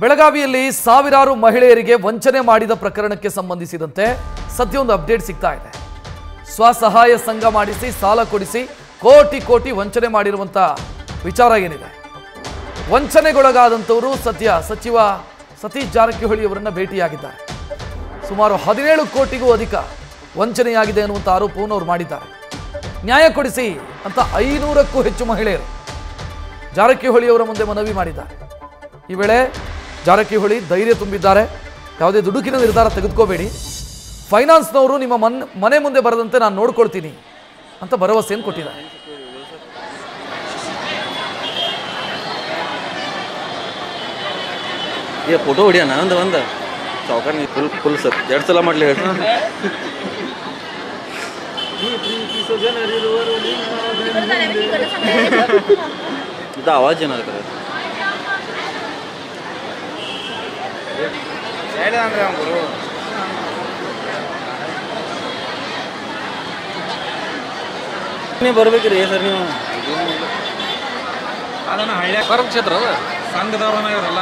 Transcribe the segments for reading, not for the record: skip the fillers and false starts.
ಬೆಳಗಾವಿಯಲ್ಲಿ ಸಾವಿರಾರು ಮಹಿಳೆಯರಿಗೆ ವಂಚನೆ ಮಾಡಿದ ಪ್ರಕರಣಕ್ಕೆ ಸಂಬಂಧಿಸಿದಂತೆ ಸದ್ಯ ಒಂದು ಅಪ್ಡೇಟ್ ಸಿಗ್ತಾ ಇದೆ. ಸ್ವಸಹಾಯ ಸಂಘ ಮಾಡಿಸಿ ಸಾಲ ಕೊಡಿಸಿ ಕೋಟಿ ಕೋಟಿ ವಂಚನೆ ಮಾಡಿರುವಂತ ವಿಚಾರ ಏನಿದೆ. ವಂಚನೆಗೊಳಗಾದಂತವರು ಸದ್ಯ ಸಚಿವ ಸತೀಶ್ ಜಾರಕಿಹೊಳಿ ಅವರನ್ನ ಭೇಟಿಯಾಗಿದ್ದಾರೆ. ಸುಮಾರು 17 ಕೋಟಿಗೂ ಅಧಿಕ ವಂಚನೆಯಾಗಿದೆ ಅನ್ನುವಂಥ ಆರೋಪವನ್ನು ಅವರು ಮಾಡಿದ್ದಾರೆ. ನ್ಯಾಯ ಕೊಡಿಸಿ ಅಂತ 500ಕ್ಕೂ ಹೆಚ್ಚು ಮಹಿಳೆಯರು ಜಾರಕಿಹೊಳಿ ಅವರ ಮುಂದೆ ಮನವಿ ಮಾಡಿದ್ದಾರೆ. ಈ ವೇಳೆ ಜಾರಕಿಹೊಳಿ ಧೈರ್ಯ ತುಂಬಿದ್ದಾರೆ. ಯಾವುದೇ ದುಡುಕಿನ ನಿರ್ಧಾರ ತೆಗೆದುಕೋಬೇಡಿ, ಫೈನಾನ್ಸ್ನವರು ನಿಮ್ಮ ಮನೆ ಮುಂದೆ ಬರದಂತೆ ನಾನು ನೋಡ್ಕೊಳ್ತೀನಿ ಅಂತ ಭರವಸೆಯನ್ನು ಕೊಟ್ಟಿದ್ದಾರೆ. ಫೋಟೋ ಹೊಡಿಯೋಣ ಒಂದು ಸಾವುಕಾರ ಫುಲ್ ಸರ್ 2 ಸಲ ಮಾಡಲಿ ಹೇಳಿ. ಇದು ಆವಾಜ್ ಏನಾಗ್ತದೆ ನೀವು ಬರ್ಬೇಕ್ರಿ ಸರ್. ನೀವು ಅದನ್ನ ಹಳ್ಳಿ ಬರೋ ಕ್ಷೇತ್ರ ಸಂಘದವ್ರನ್ನ ಇವರೆಲ್ಲ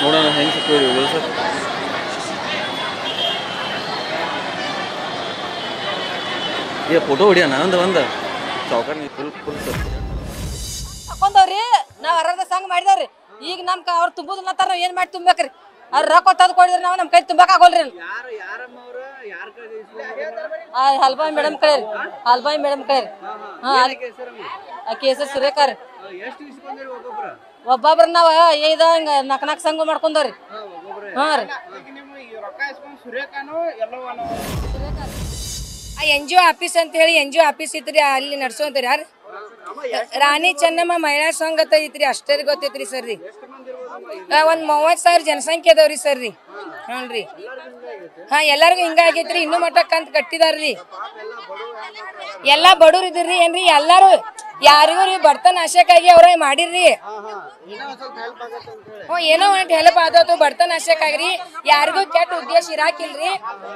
ನೋಡೋಣ ಹೆಂಗೆ ಸಿಕ್ಕೋರಿ ಸರ್. ಫೋಟೋ ಹೊಡಿಯೋಣ ಒಂದು ಸಾವುಕಾರ ಫುಲ್ ಸರ್ ಹಾಕೊಂಡವ್ರಿ. ನಾವ್ ಅರ್ಧ ಸಂಘ ಮಾಡಿದವ್ರಿ. ಈಗ ನಮ್ ಅವ್ರು ತುಂಬುದಿಲ್ಲ ಅಂತಾರ, ನಾವ್ ಏನ್ ಮಾಡಿ ತುಂಬೇಕ್ರಿ? ಅವ್ರ ರೊಕ್ಕ ತಂದು ಕೊಡಿದ್ರಿ, ನಾವು ನಮ್ ಕೈ ತುಂಬಾಕ್ ಆಗೋಲ್ರಿ. ಹಲ್ಬಾಯಿ ಮೇಡಮ್ ಕಡೆ ರೀ, ಹಲ್ಬಾಯಿ ಮೇಡಮ್ ಕಡೆ ಕೇಸರ್ ಸುರೇಖರ್. ಒಬ್ಬೊಬ್ರ ನಾವ್ ಇದ ಹಿಂಗ ನಾಲ್ಕು ಸಂಘ ಮಾಡ್ಕೊಂಡವ್ರಿ. ಹಾ ರೀ, NGO ಆಫೀಸ್ ಅಂತ ಹೇಳಿ NGO ಆಫೀಸ್ ಇತ್ರಿ, ಅಲ್ಲಿ ನಡ್ಸೋಂತೀರಿ. ಯಾರು ರಾಣಿ ಚೆನ್ನಮ್ಮ ಮಹಿಳಾ ಸಂಘ ಅಂತ ಐತ್ರಿ, ಅಷ್ಟೇ ಗೊತ್ತೈತ್ರಿ ಸರ್ ರೀ. ಒಂದ್ 30,000 ಜನಸಂಖ್ಯೆ ಅದಾವ್ರಿ ಸರ್ ರೀ. ಹ್ಞೂನ್ರಿ, ಹಾ ಎಲ್ಲಾರ್ಗು ಹಿಂಗ ಆಗೈತ್ರಿ. ಇನ್ನೂ ಮಟ್ಟ ಕಂತ ಕಟ್ಟಿದಾರ್ರಿ. ಎಲ್ಲಾ ಬಡವ್ರ ಇದ್ರಿ ಏನ್ರಿ, ಎಲ್ಲಾರು ಯಾರಿಗೂ ರೀ ಬಡತನ ನಾಶಕ್ಕಾಗಿ ಅವ್ರ ಮಾಡಿರ್ರಿ. ಏನೋ ಒಂದ್ ಹೆಲ್ಪ್ ಆದತ್ತು ಬಡತನ ನಾಶಕ್ಕಾಗ್ರಿ. ಯಾರಿಗೂ ಕೆಟ್ಟ ಉದ್ದೇಶ ಇರಾಕಿಲ್ರಿ.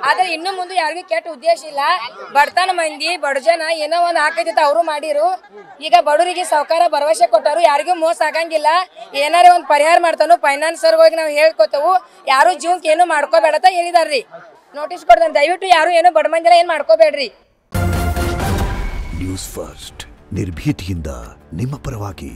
ಆದ್ರೆ ಇನ್ನು ಮುಂದೆ ಯಾರಿಗೂ ಕೆಟ್ಟ ಉದ್ದೇಶ ಇಲ್ಲ. ಬಡತನ ಮಂದಿ ಬಡ ಜನ ಏನೋ ಒಂದ್ ಹಾಕೈತಿ ಅವ್ರು ಮಾಡಿರು. ಈಗ ಬಡವರಿಗೆ ಸಾವುಕಾರ ಭರವಸೆ ಕೊಟ್ಟರು, ಯಾರಿಗೂ ಮೋಸ ಆಗಂಗಿಲ್ಲ. ಏನಾರ ಒಂದ್ ಪರಿಹಾರ ಮಾಡ್ತಾನು ಫೈನಾನ್ಸ್ ಹೋಗಿ ನಾವು ಹೇಳ್ಕೊತವು. ಯಾರು ಜೀವಕ್ಕೆ ಏನು ಮಾಡ್ಕೋಬೇಡತ ಹೇಳಿದಾರ್ರಿ. ನೋಟಿಸ್ ಕೊಡ್ತಾನೆ, ದಯವಿಟ್ಟು ಯಾರು ಏನು ಬಡ ಮಂದಿರ ಏನ್ ಮಾಡ್ಕೋಬೇಡ್ರಿ. ನ್ಯೂಸ್ ಫಸ್ಟ್ ನಿರ್ಭೀತಿಯಿಂದ ನಿಮ್ಮ ಪರವಾಗಿ.